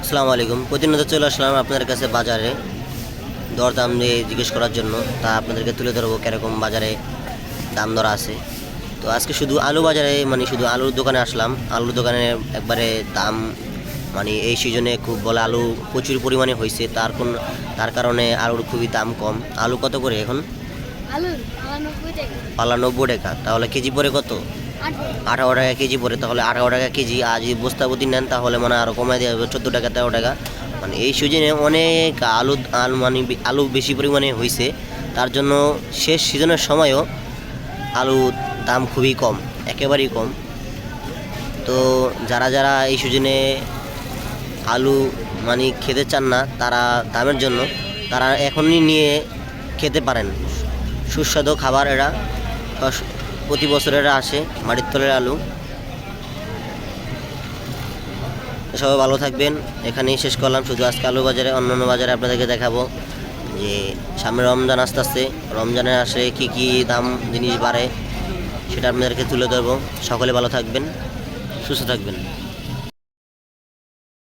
আসসালামু আলাইকুম। প্রতিনিয়ত চলে আসলাম আপনাদের কাছে বাজারে দরদাম দিয়ে জিজ্ঞেস করার জন্য। তা আপনাদেরকে তুলে ধরবো কীরকম বাজারে দাম দর আছে। তো আজকে শুধু আলু বাজারে শুধু আলুর দোকানে আসলাম। আলুর দোকানে একবারে দাম এই সিজনে খুব বলে আলু প্রচুর পরিমাণে হয়েছে, তার কারণে আলুর খুবই দাম কম। আলু কত করে এখন? আলু 90 টাকা। পাল্লা 90 টাকা। তাহলে কেজি পরে কত? 18 টাকা কেজি পড়ে। তাহলে 18 টাকা কেজি। আর যদি বস্তাপতি নেন তাহলে আরও কমাই দেওয়া হবে 14 টাকা 13 টাকা। এই সিজনে অনেক আলু বেশি পরিমাণে হয়েছে, তার জন্য শেষ সিজনের সময়ও আলুর দাম খুবই কম, একেবারেই কম। তো যারা যারা এই সিজনে আলু খেতে চান না, তারা দামের জন্য তারা এখনই নিয়ে খেতে পারেন। সুস্বাদু খাবার এরা, প্রতি বছর এরা আসে মাটির তলের আলু। সবাই ভালো থাকবেন। এখানেই শেষ করলাম শুধু আজকে আলু বাজারে। অন্যান্য বাজারে আপনাদেরকে দেখাবো যে সামনে রমজান আস্তে আস্তে, রমজানে আসে কি কি দাম জিনিস বাড়ে সেটা আপনাদেরকে তুলে ধরবো। সকলে ভালো থাকবেন, সুস্থ থাকবেন।